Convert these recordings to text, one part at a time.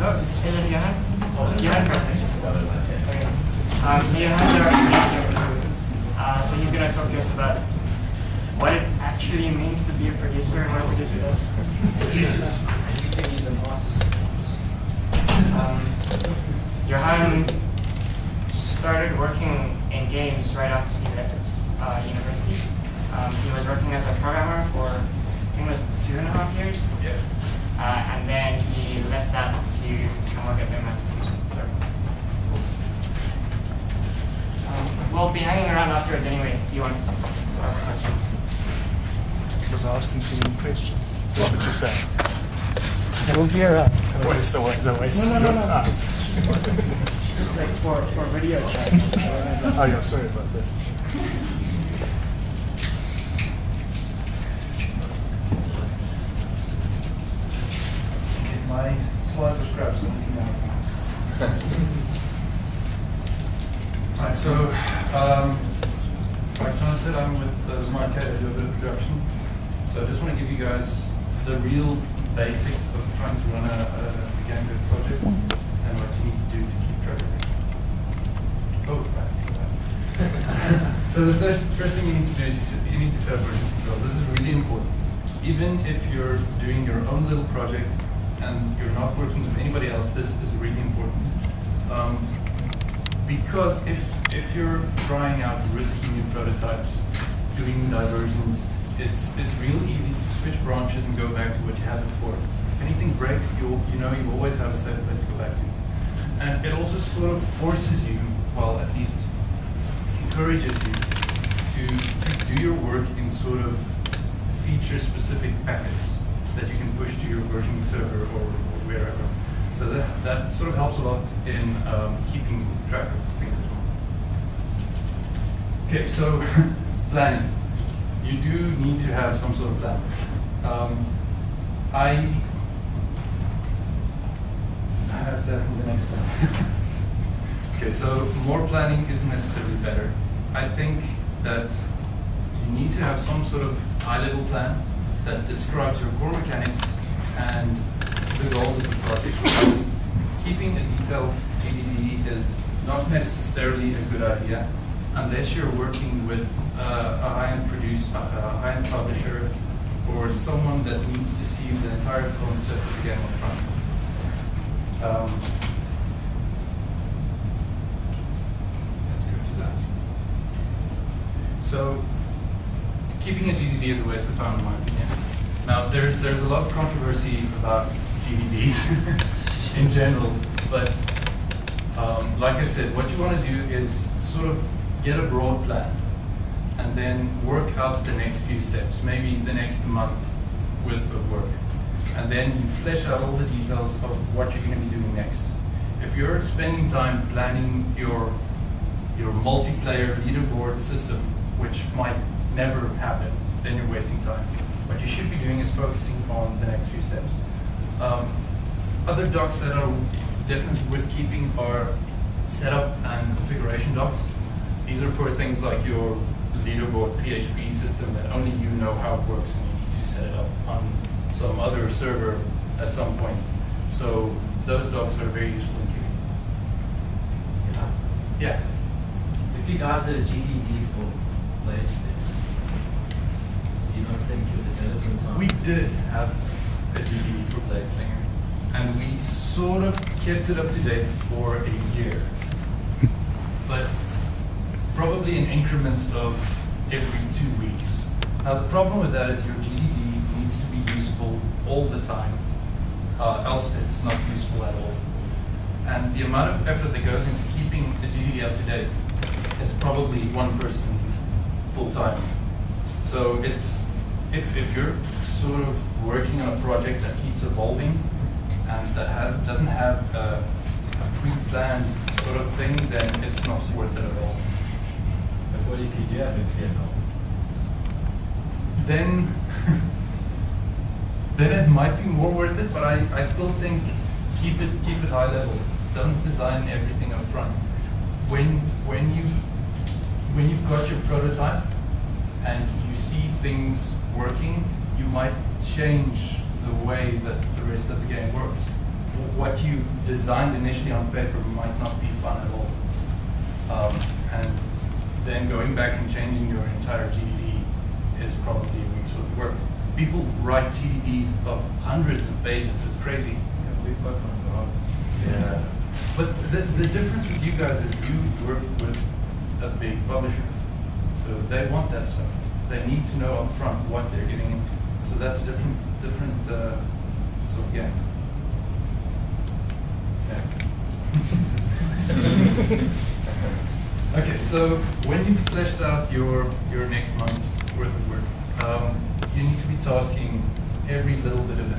No, is it Johan? Johan first. Okay. So Johan's our producer. So he's going to talk to us about what it actually means to be a producer and what a producer does. He's going to use an artist. Johan started working in games right after he left university. He was working as a programmer for, I think it was 2.5 years. Yeah. And then he left that to come work at Lumax. We'll be hanging around afterwards anyway if you want to ask questions. I was asking too many questions. So what would you say? We'll be around. It's a waste of your time. Just like for video chat. Oh yeah, sorry about that. Okay, my slides are crap, so I'm looking out. Alright, so like John said, I'm with Mark to do a bit of production. So I just want to give you guys the real basics of trying to run a game dev project and what you need to do to keep track of things. Oh, back to that. So the first thing you need to do is you need to set up version control. This is really important. Even if you're doing your own little project and you're not working with anybody else, this is really important. Because if you're trying out risky new prototypes, doing diversions, it's real easy to switch branches and go back to what you had before. If anything breaks, you always have a safe place to go back to. And it also sort of forces you, well, at least encourages you to do your work in sort of feature-specific packets that you can push to your versioning server or wherever. So that sort of helps a lot in keeping track of things as well. Okay, so planning. You do need to have some sort of plan. I have that in the next slide. Okay, so more planning isn't necessarily better. I think that you need to have some sort of high-level plan that describes your core mechanics and the goals of the project. But keeping a detailed GDD is not necessarily a good idea unless you're working with a high-end producer, a high-end publisher, or someone that needs to see the entire concept of the game up front. Let's go to that. So, keeping a GDD is a waste of time, in my opinion. Now, there's a lot of controversy about GDDs in general, but like I said, what you want to do is sort of get a broad plan and then work out the next few steps, maybe the next month worth of work. And then you flesh out all the details of what you're going to be doing next. If you're spending time planning your multiplayer leaderboard system, which might never happen, then you're wasting time. What you should be doing is focusing on the next few steps. Other docs that are definitely worth keeping are setup and configuration docs. These are for things like your leaderboard PHP system that only you know how it works and you need to set it up on some other server at some point. So those docs are very useful in keeping. Yeah. If you guys had a GDD for Blades, do you not think your development time? We did have a GDD for Bladeslinger, and we sort of kept it up to date for a year. But probably in increments of every 2 weeks. Now the problem with that is your GDD needs to be useful all the time, else it's not useful at all. And the amount of effort that goes into keeping the GDD up to date is probably one person full-time. So it's, if you're sort of working on a project that keeps evolving and that doesn't have a pre-planned sort of thing, then it's not worth it at all. But what if you do have a clear goal? Then it might be more worth it, but I still think keep it high level. Don't design everything up front. When you've got your prototype and you see things working, you might change the way that the rest of the game works. what you designed initially on paper might not be fun at all. And then going back and changing your entire GDD is probably a week's worth of work. People write GDDs of hundreds of pages. It's crazy. We've got one. Yeah. But the difference with you guys is you work with a big publisher. So they want that stuff. They need to know up front what they're getting into. So that's a different sort of game. Yeah. Okay, so when you've fleshed out your next month's worth of work, you need to be tasking every little bit of it.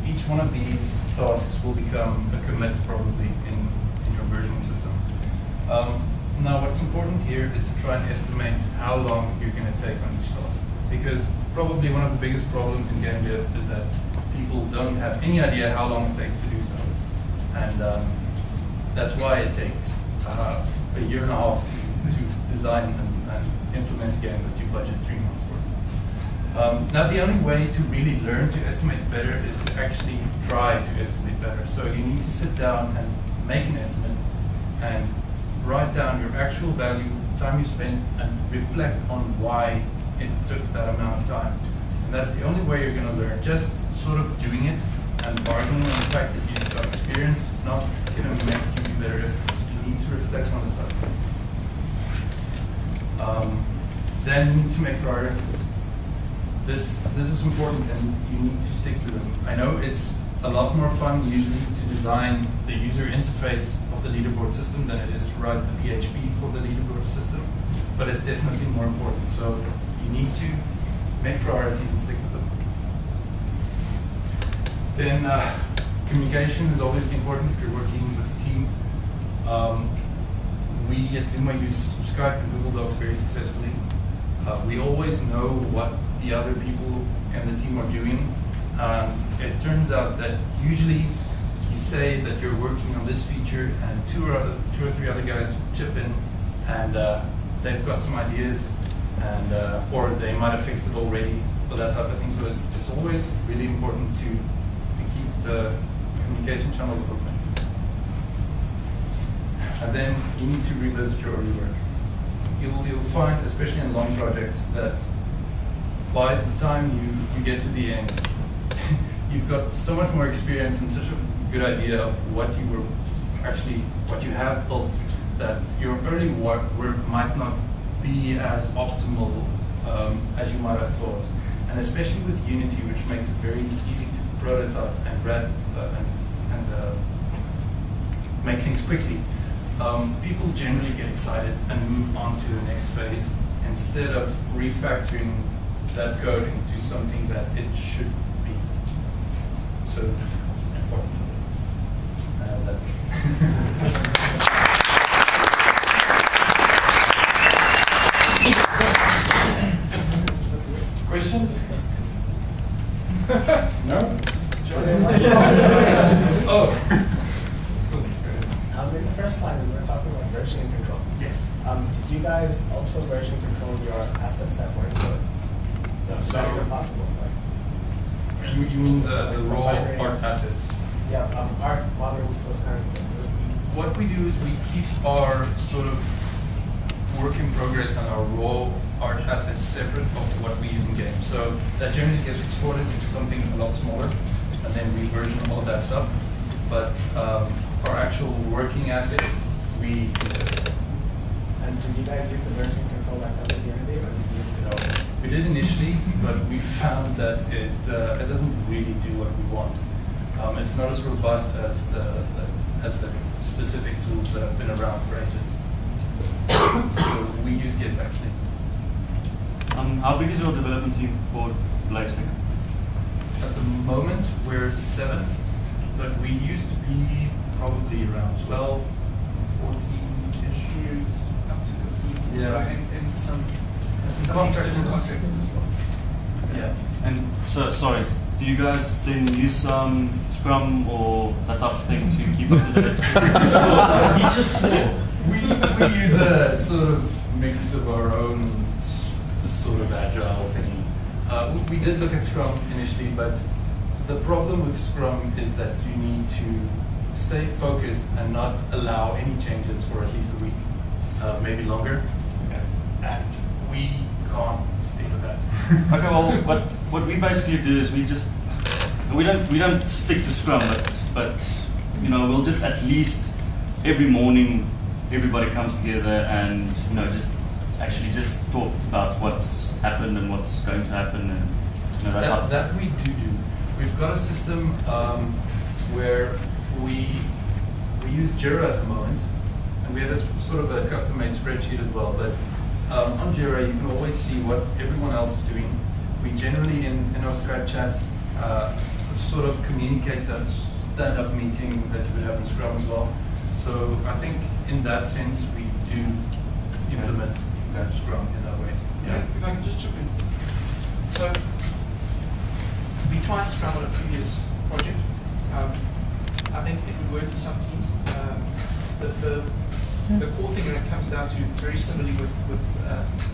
Each one of these tasks will become a commit probably in your versioning system. Now what's important here is to try and estimate how long you're going to take on each task. Because probably one of the biggest problems in game dev is that people don't have any idea how long it takes to do stuff. And that's why it takes a year and a half to design and implement a game that you budget 3 months for. Now the only way to really learn to estimate better is to actually try to estimate better. So you need to sit down and make an estimate and write down your actual value, the time you spent, and reflect on why it took that amount of time. And that's the only way you're going to learn. Just sort of doing it and bargaining on the fact that you've got experience is not going to make you do better estimates. You need to reflect on the stuff. Then you need to make priorities. This is important and you need to stick to them. I know it's a lot more fun usually to design the user interface of the leaderboard system than it is to write the PHP for the leaderboard system, but it's definitely more important. So you need to make priorities and stick with them. Then communication is always important if you're working with a team. We at Luma use Skype and Google Docs very successfully. We always know what the other people in the team are doing. It turns out that usually you say that you're working on this feature and two or three other guys chip in and they've got some ideas and or they might have fixed it already or that type of thing. So it's always really important to keep the communication channels open. And then you need to revisit your early work. You'll find, especially in long projects, that by the time you get to the end, you've got so much more experience and such a good idea of what you have built, that your early work might not be as optimal as you might have thought. And especially with Unity, which makes it very easy to prototype and make things quickly. People generally get excited and move on to the next phase instead of refactoring that code into something that it should be. So that's important. That's it. Questions? No? Oh. In the first slide, we were talking about versioning control. Yes. Did you guys also version control your assets that were input? Is that even possible? Like, you mean the raw art assets? Yeah, art, models, those kinds of things. What we do is we keep our sort of work in progress and our raw art assets separate of what we use in games. So that generally gets exported into something a lot smaller, and then we version all of that stuff. But our actual working assets, we. And did you guys use the version control like that in Unity, or did you use it all? We did initially, but we found that it doesn't really do what we want. It's not as robust as the specific tools that have been around for ages. So we use Git actually. How big is your development team for Lightstick? At the moment, we're 7, but we used to be probably around 12, 14-ish years, up to 15. Yeah. So in some Contractors external as well. Yeah. And so, sorry, do you guys then use Scrum or that type of thing to keep up with it? Each is small. We use a sort of mix of our own sort of agile thingy. We did look at Scrum initially, but the problem with Scrum is that you need to stay focused and not allow any changes for at least a week, maybe longer. And we can't stick with that. Okay, well, what we basically do is we don't stick to Scrum, but you know, we'll just at least every morning everybody comes together and just talk about what's happened and what's going to happen, and that we do. We've got a system where we use Jira at the moment, and we have a sort of a custom-made spreadsheet as well. But on Jira, you can always see what everyone else is doing. We generally, in our Skype chats, sort of communicate that stand-up meeting that you would have in Scrum as well. So I think in that sense, we do implement Scrum in that way. Yeah, if I can just chip in. So we tried Scrum on a previous project. I think it would work for some teams. The core thing that it comes down to, very similarly with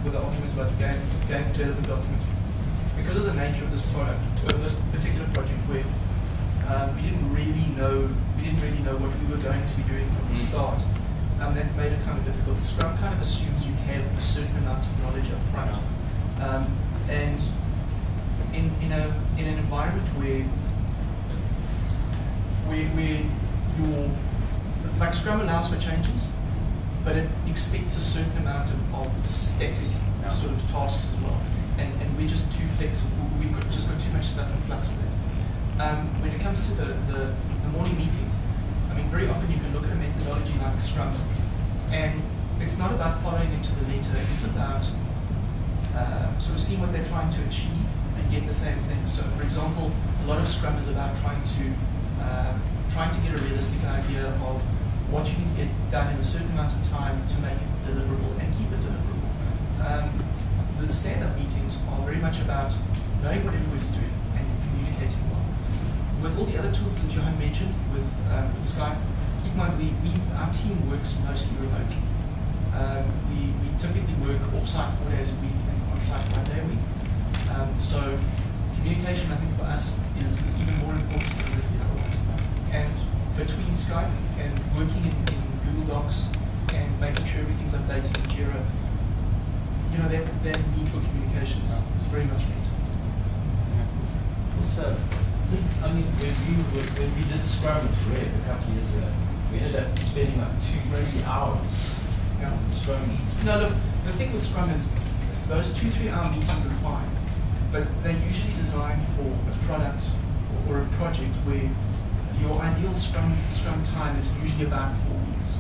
the arguments about the game development document, because of the nature of this product, or this particular project, where we didn't really know what we were going to be doing from the start. That made it kind of difficult. Scrum kind of assumes you have a certain amount of knowledge up front, and in an environment where your like Scrum allows for changes, but it expects a certain amount of static sort of tasks as well, and we're just too flexible. We've just got too much stuff in flux with it. When it comes to the morning meetings, I mean, very often you can look at a methodology like Scrum, and it's not about following it to the letter. It's about sort of seeing what they're trying to achieve and get the same thing. So, for example, a lot of Scrum is about trying to get a realistic idea of what you can get done in a certain amount of time to make it deliverable and keep it deliverable. The stand-up meetings are very much about knowing what everybody's doing and communicating well. With all the other tools that Johan mentioned, with Skype, keep in mind our team works mostly remotely. We typically work off-site 4 days a week and on-site 1 day a week. So communication, I think, for us is even more important than the other ones. And between Skype and working in Google Docs and making sure everything's updated in Jira, that need for communications is very much met. Also, I mean, when we did Scrum at Red a couple of years ago, we ended up spending like 2 crazy hours on the Scrum meetings. No, look, the thing with Scrum is those 2-3 hour meetings are fine, but they're usually designed for a product or a project where your ideal Scrum time is usually about 4 weeks.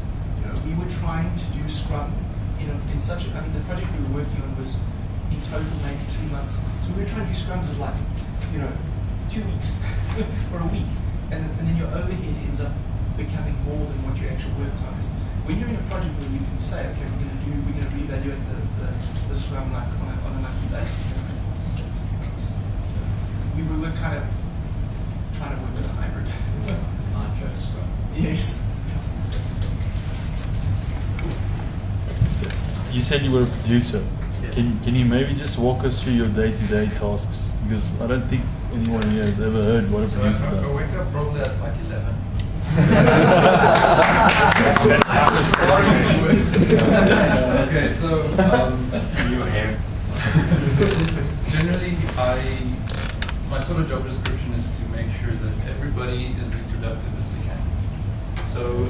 We were trying to do Scrum in such a, I mean, the project we were working on was in total maybe 3 months. So we were trying to do Scrums of like, 2 weeks or a week, and then your overhead ends up becoming more than what your actual work time is. When you're in a project where you can say, okay, we're going to reevaluate the Scrum like on a monthly basis, then it makes a lot more sense. So we were kind of trying to work with a hybrid. Nitro Scrum. Yes. You said you were a producer. Yes. Can you maybe just walk us through your day-to-day tasks? Because I don't think anyone here has ever heard what a So producer I does. wake up probably at like 11. Okay, so generally, my sort of job description is to make sure that everybody is as productive as they can. So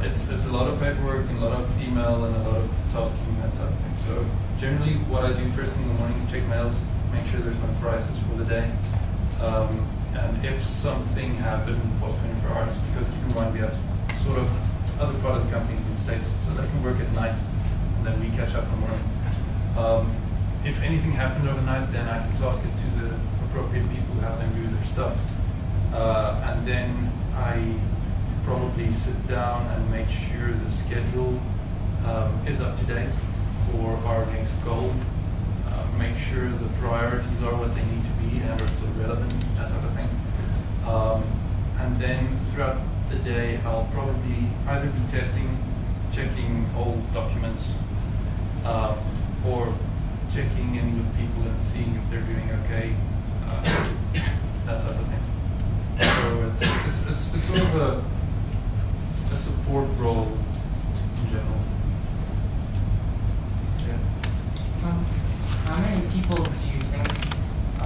it's a lot of paperwork and a lot of email and a lot of tasking and that type of thing. So generally, what I do first thing in the morning is check mails, make sure there's no prices for the day. And if something happened post 24 hours, because keep in mind we have sort of other product companies in the States, so they can work at night and then we catch up in the morning. If anything happened overnight, then I can task it to the appropriate people who have them do their stuff. And then I probably sit down and make sure the schedule is up to date for our next goal. Make sure the priorities are what they need to be and are still relevant, that type of thing. And then throughout the day, I'll probably either be testing, checking old documents, or checking in with people and seeing if they're doing okay, that type of thing. So it's sort of a support role in general. How many people do you think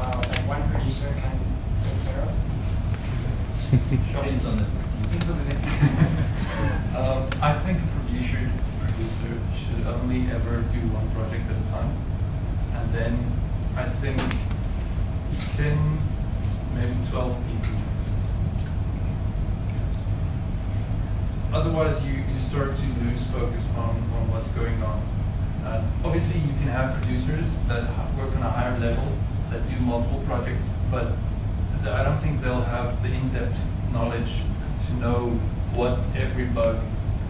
like one producer can take care of? Depends on the I think a producer should only ever do one project at a time, and then I think 10, maybe 12 people. Otherwise, you start to lose focus on what's going on. Obviously, you can have producers that work on a higher level, that do multiple projects, but I don't think they'll have the in-depth knowledge to know what every bug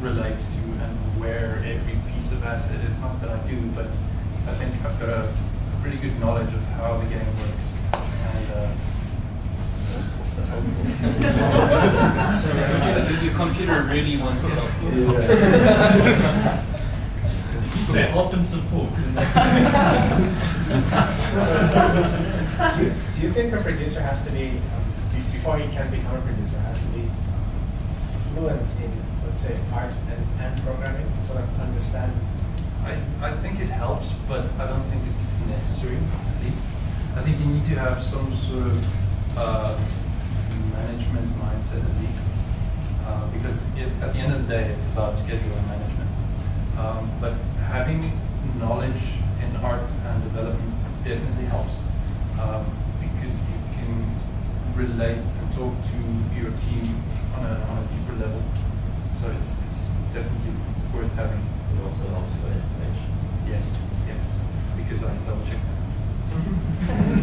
relates to and where every piece of asset is. Not that I do, but I think I've got a pretty good knowledge of how the game works. And Does your computer really want to help you? Say open support. Do you think a producer has to be, before he can become a producer, has to be fluent in, let's say, art and programming to sort of understand? I think it helps, but I don't think it's necessary, at least. I think you need to have some sort of management mindset, at least, because at the end of the day, it's about schedule and management. But having knowledge in art and development definitely helps, because you can relate and talk to your team on a deeper level. So it's definitely worth having. It also helps for estimation. Yes, because I double check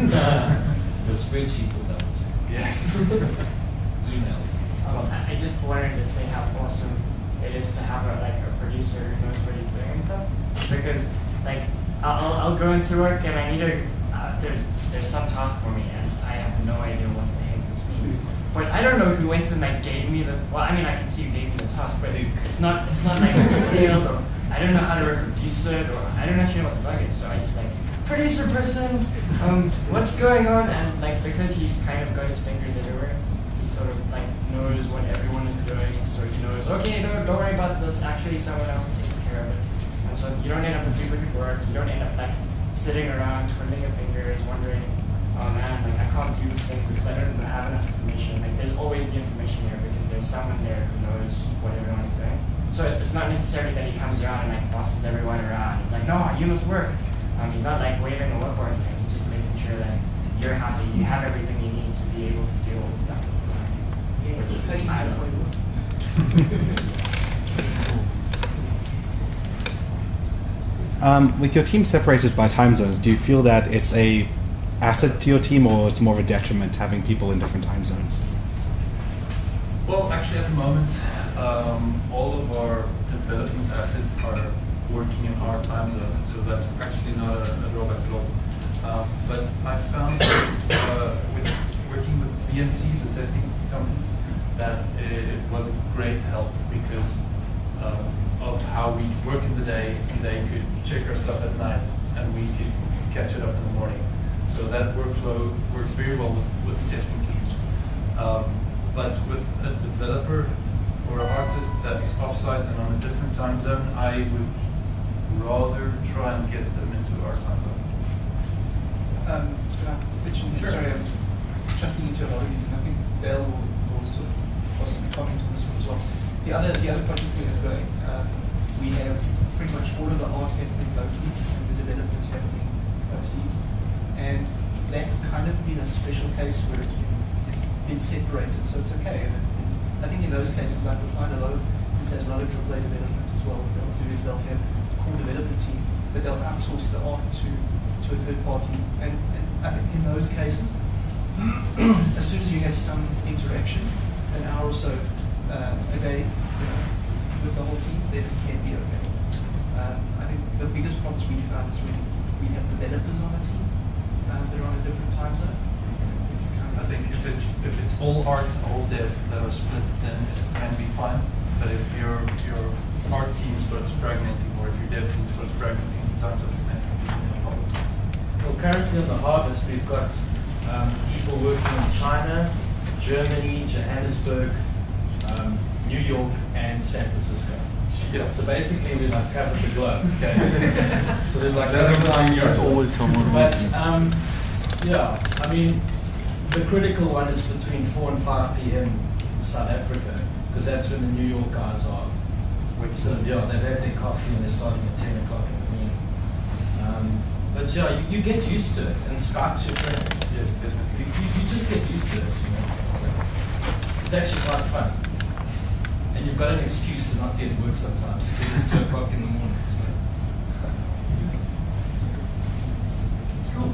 that. The spreadsheet will double check. Yes. Email. I just wanted to say how awesome it is to have a producer who knows what he's doing and stuff. Because like I'll go into work and I need to there's some task for me and I have no idea what the heck this means. But I don't know who went and like gave me the I can see who gave me the task, but it's not like detailed, or I don't know how to reproduce it, or I don't actually know what the bug is. So I just like, producer person, what's going on? And like because he's kind of got his fingers everywhere, he sort of like knows what everyone is doing. So he knows, okay, no, don't worry about this. Actually, someone else is taking care of it. And so you don't end up with duplicate work. You don't end up like sitting around twiddling your fingers, wondering, oh man, like I can't do this thing because I don't have enough information. Like there's always the information there because there's someone there who knows what everyone is doing. So it's not necessarily that he comes around and like bosses everyone around. He's like, no, you must work. He's not like waving a whip or anything. He's just making sure that you're happy, you have everything you need to be able to do all the stuff. With your team separated by time zones, do you feel that it's a asset to your team, or it's more of a detriment having people in different time zones? Well, actually, at the moment, all of our development assets are working in our time zone, so that's actually not a drawback at all. But I found with working with VMC, the testing company, that it was a great help because of how we work in the day, and they could check our stuff at night, and we could catch it up in the morning. So that workflow works very well with the testing teams. But with a developer or an artist that's offsite and on a different time zone, I would rather try and get them into our time zone. Can I pitch in? Sure. Sorry, I'm chucking into a lot of these, and I think Dale will sort of possibly comment on this one as well. The other project we have going, we have pretty much all of the art happening locally and the development happening overseas. And that's kind of been a special case where it's been separated, so it's okay. And I think in those cases, like we'll find a lot of AAA development as well. What they'll do is they'll have a core development team, but they'll outsource the art to a third party. And I think in those cases, as soon as you have some interaction, an hour or so a day, with the whole team, then it can be okay. I think the biggest problems we found is when we have developers on a team that are on a different time zone. I think if it's all art, all dev that are split, then it can be fine. But if your art team starts fragmenting, or if your dev team starts fragmenting the time zones, then it can be a problem. Well, currently on the harvest, we've got people working in China, Germany, Johannesburg, New York, and San Francisco. Yes. So basically, we like covered the globe. Okay. So there's like That no time There's zone. always someone. But yeah, I mean, the critical one is between 4 and 5 p.m. South Africa, because that's when the New York guys are. So yeah, they've had their coffee and they're starting at 10 o'clock in the morning. But yeah, you get used to it, and Skype's your friend. Yes, definitely. You just get used to it, you know. So it's actually quite fun. And you've got an excuse to not get work sometimes because it's 2 o'clock in the morning. So. It's cool.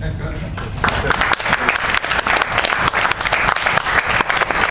Thanks, guys.